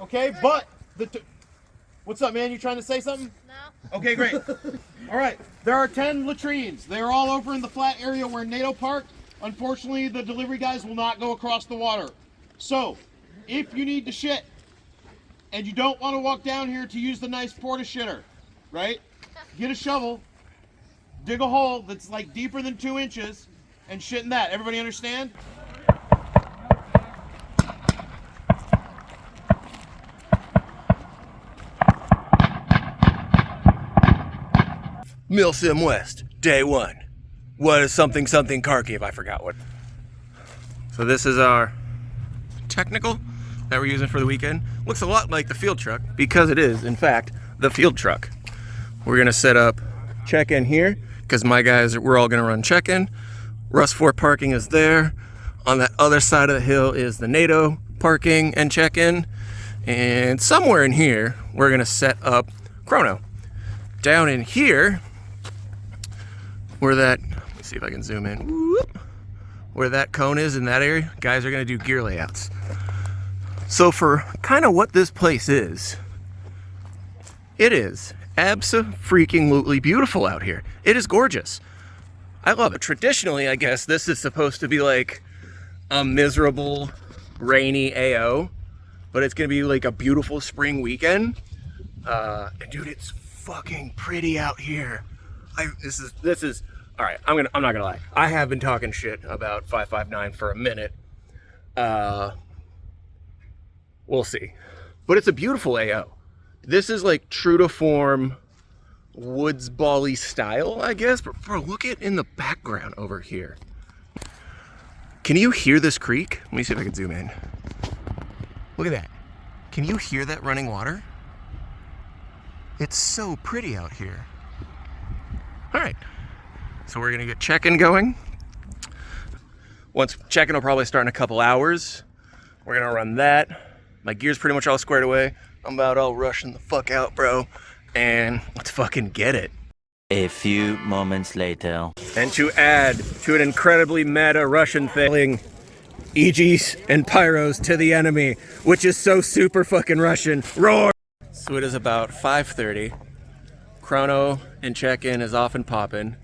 Okay, but what's up, man? You trying to say something? No. Okay, great. All right, there are 10 latrines. They're all over in the flat area where NATO parked. Unfortunately, the delivery guys will not go across the water. So, if you need to shit and you don't want to walk down here to use the nice porta shitter, right? Get a shovel, dig a hole that's like deeper than 2 inches, and shit in that. Everybody understand? Milsim West, day 1. What is something Kharkiv? I forgot what. So this is our technical that we're using for the weekend. Looks a lot like the field truck because it is, in fact, the field truck. We're gonna set up check-in here because my guys, we're all gonna run check-in. Rust 4 parking is there. On that other side of the hill is the NATO parking and check-in. And somewhere in here, we're gonna set up chrono. Down in here, where that, let me see if I can zoom in. Whoop, where that cone is in that area, guys are gonna do gear layouts. So for kind of what this place is, it is abso-freaking-lutely beautiful out here. It is gorgeous. I love it. Traditionally, I guess this is supposed to be like a miserable, rainy AO, but it's gonna be like a beautiful spring weekend. And dude, it's fucking pretty out here. This is all right. I'm not gonna lie. I have been talking shit about 559 for a minute. We'll see, but it's a beautiful AO. This is like true to form woods bally style, I guess. But bro, look at in the background over here. Can you hear this creek? Let me see if I can zoom in. Look at that. Can you hear that running water? It's so pretty out here. All right, so we're gonna get check-in going. Once check-in will probably start in a couple hours. We're gonna run that. My gear's pretty much all squared away. I'm about all rushing the fuck out, bro. And let's fucking get it. A few moments later. And to add to an incredibly meta Russian thing, EGs and pyros to the enemy, which is so super fucking Russian. Roar! So it is about 5:30. Chrono and check-in is off and popping.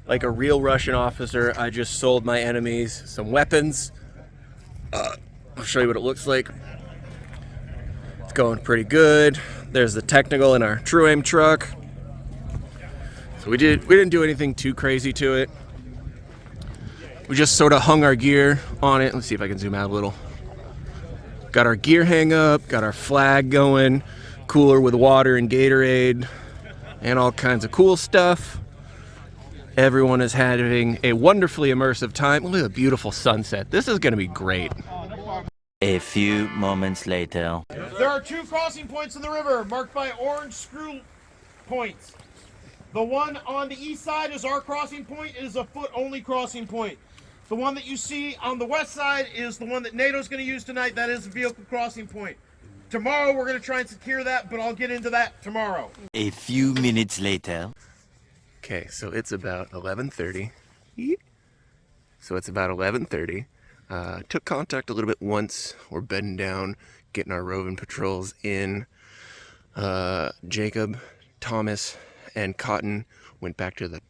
Like a real Russian officer, I just sold my enemies some weapons. I'll show you what it looks like. It's going pretty good. There's the technical in our True Aim truck. So we didn't do anything too crazy to it. We just sort of hung our gear on it. Let's see if I can zoom out a little. Got our gear hang up, got our flag going, cooler with water and Gatorade, and all kinds of cool stuff. Everyone is having a wonderfully immersive time. Look at the beautiful sunset. This is gonna be great. A few moments later. There are 2 crossing points in the river marked by orange screw points. The one on the east side is our crossing point. It is a foot-only crossing point. The one that you see on the west side is the one that NATO's going to use tonight. That is a vehicle crossing point. Tomorrow we're going to try and secure that, but I'll get into that tomorrow. A few minutes later. Okay, so it's about 11:30. So it's about 11:30. Took contact a little bit once. We're bedding down, getting our roving patrols in. Jacob, Thomas, and Cotton went back to the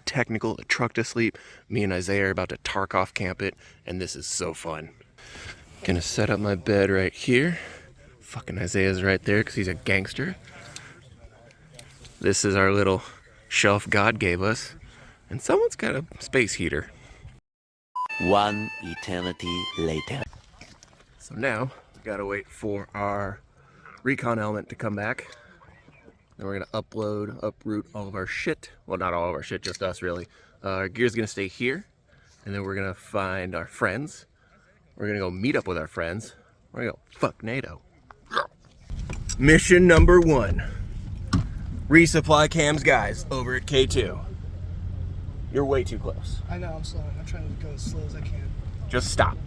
technical, the truck to sleep. Me and Isaiah are about to Tarkov camp it, and this is so fun. Gonna set up my bed right here. Fucking Isaiah's right there because he's a gangster. This is our little shelf God gave us, and someone's got a space heater. One eternity later. So now we gotta wait for our recon element to come back. Then we're gonna uproot all of our shit. Well, not all of our shit, just us really. Our gear's gonna stay here, and then we're gonna find our friends. We're gonna go meet up with our friends. We're gonna go fuck NATO. Mission number 1. Resupply cams guys over at K2. You're way too close. I know, I'm slowing. I'm trying to go as slow as I can. Just stop.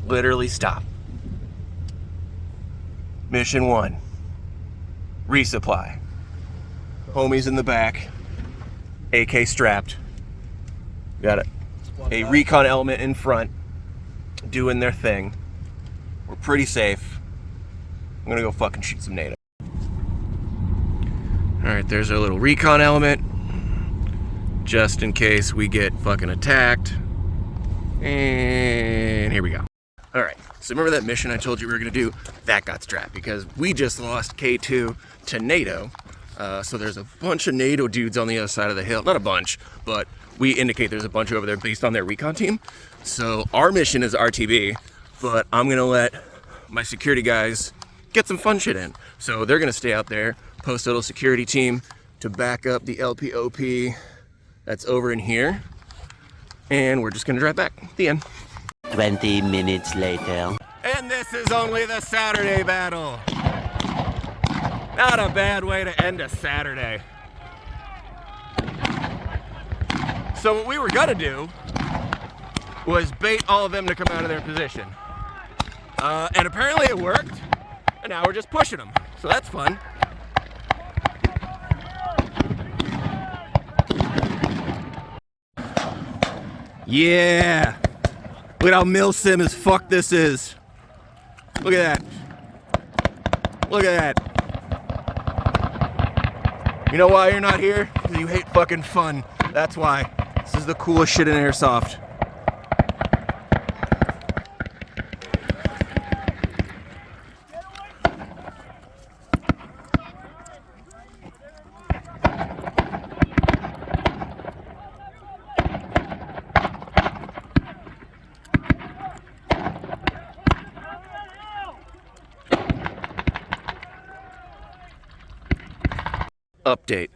Literally stop. Mission 1. Resupply. Homies in the back. AK strapped. Got a recon element in front. Doing their thing. We're pretty safe. I'm gonna go fucking shoot some NATO. Alright, there's our little recon element. Just in case we get fucking attacked. And here we go. Alright, so remember that mission I told you we were gonna do? That got scrapped because we just lost K2 to NATO. So there's a bunch of NATO dudes on the other side of the hill. Not a bunch, but we indicate there's a bunch over there based on their recon team. So our mission is RTB, but I'm gonna let my security guys get some fun shit in. So they're gonna stay out there, post a little security team to back up the LPOP that's over in here. And we're just gonna drive back. The end. 20 minutes later. And this is only the Saturday battle. Not a bad way to end a Saturday. So what we were gonna do was bait all of them to come out of their position. And apparently it worked, and now we're just pushing them. So that's fun. Yeah! Look at how milsim as fuck this is. Look at that. Look at that. You know why you're not here? Because you hate fucking fun. That's why. This is the coolest shit in airsoft. Update.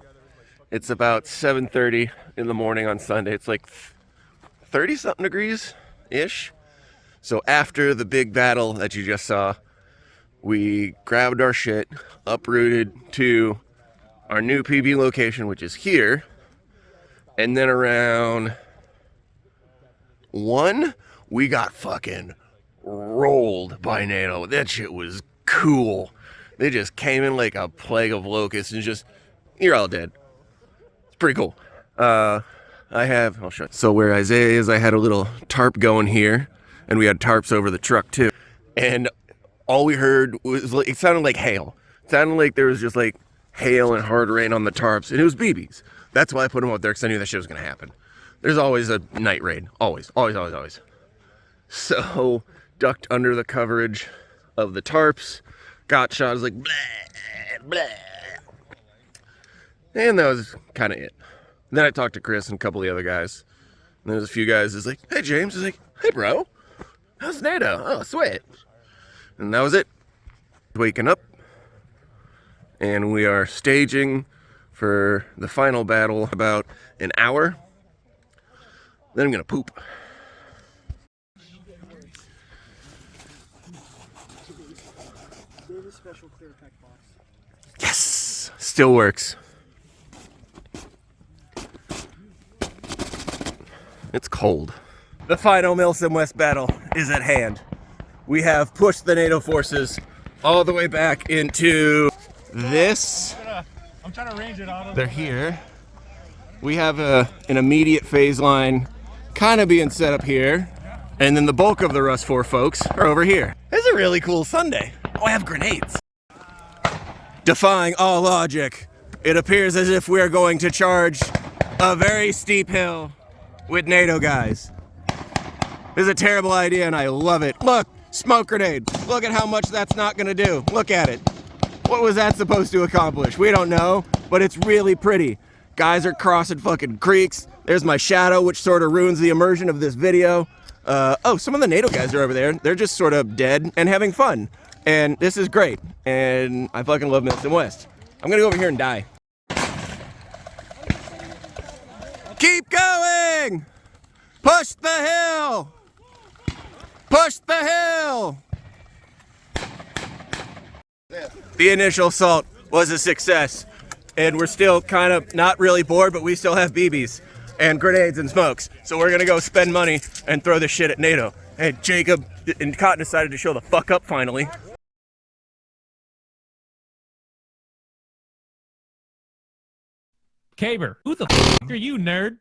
It's about 7:30 in the morning on Sunday. It's like 30 something degrees ish. So after the big battle that you just saw, we grabbed our shit, uprooted to our new PB location, which is here. And then around 1, we got fucking rolled by NATO. That shit was cool. They just came in like a plague of locusts and just, you're all dead. It's pretty cool. I'll show you. So where Isaiah is, I had a little tarp going here, and we had tarps over the truck too. And all we heard was, like, it sounded like hail. It sounded like there was just like hail and hard rain on the tarps, and it was BBs. That's why I put them out there, because I knew that shit was gonna happen. There's always a night raid. Always, always, always, always. So, ducked under the coverage of the tarps, got shot, I was like, blah, blah. And that was kind of it. Then I talked to Chris and a couple of the other guys. And there's a few guys that's like, hey, James. I was like, hey, bro. How's NATO? Oh, sweet. And that was it. Waking up. And we are staging for the final battle about an hour. Then I'm going to poop. Yes! Still works. It's cold. The final Milsom West battle is at hand. We have pushed the NATO forces all the way back into this. I'm trying to range it out. They're here. We have an immediate phase line kind of being set up here. And then the bulk of the Rust 4 folks are over here. It's a really cool Sunday. Oh, I have grenades. Defying all logic, it appears as if we're going to charge a very steep hill with NATO guys. This is a terrible idea and I love it. Look, smoke grenade. Look at how much that's not gonna do. Look at it. What was that supposed to accomplish? We don't know, but it's really pretty. Guys are crossing fucking creeks. There's my shadow, which sort of ruins the immersion of this video. Oh, some of the NATO guys are over there. They're just sort of dead and having fun. And this is great. And I fucking love Milsom West. I'm gonna go over here and die. Keep going! Push the hill! Push the hill! The initial assault was a success. And we're still kind of not really bored, but we still have BBs and grenades and smokes. So we're gonna go spend money and throw this shit at NATO. And Jacob and Cotton decided to show the fuck up finally. Caber, who the f*** are you, nerd?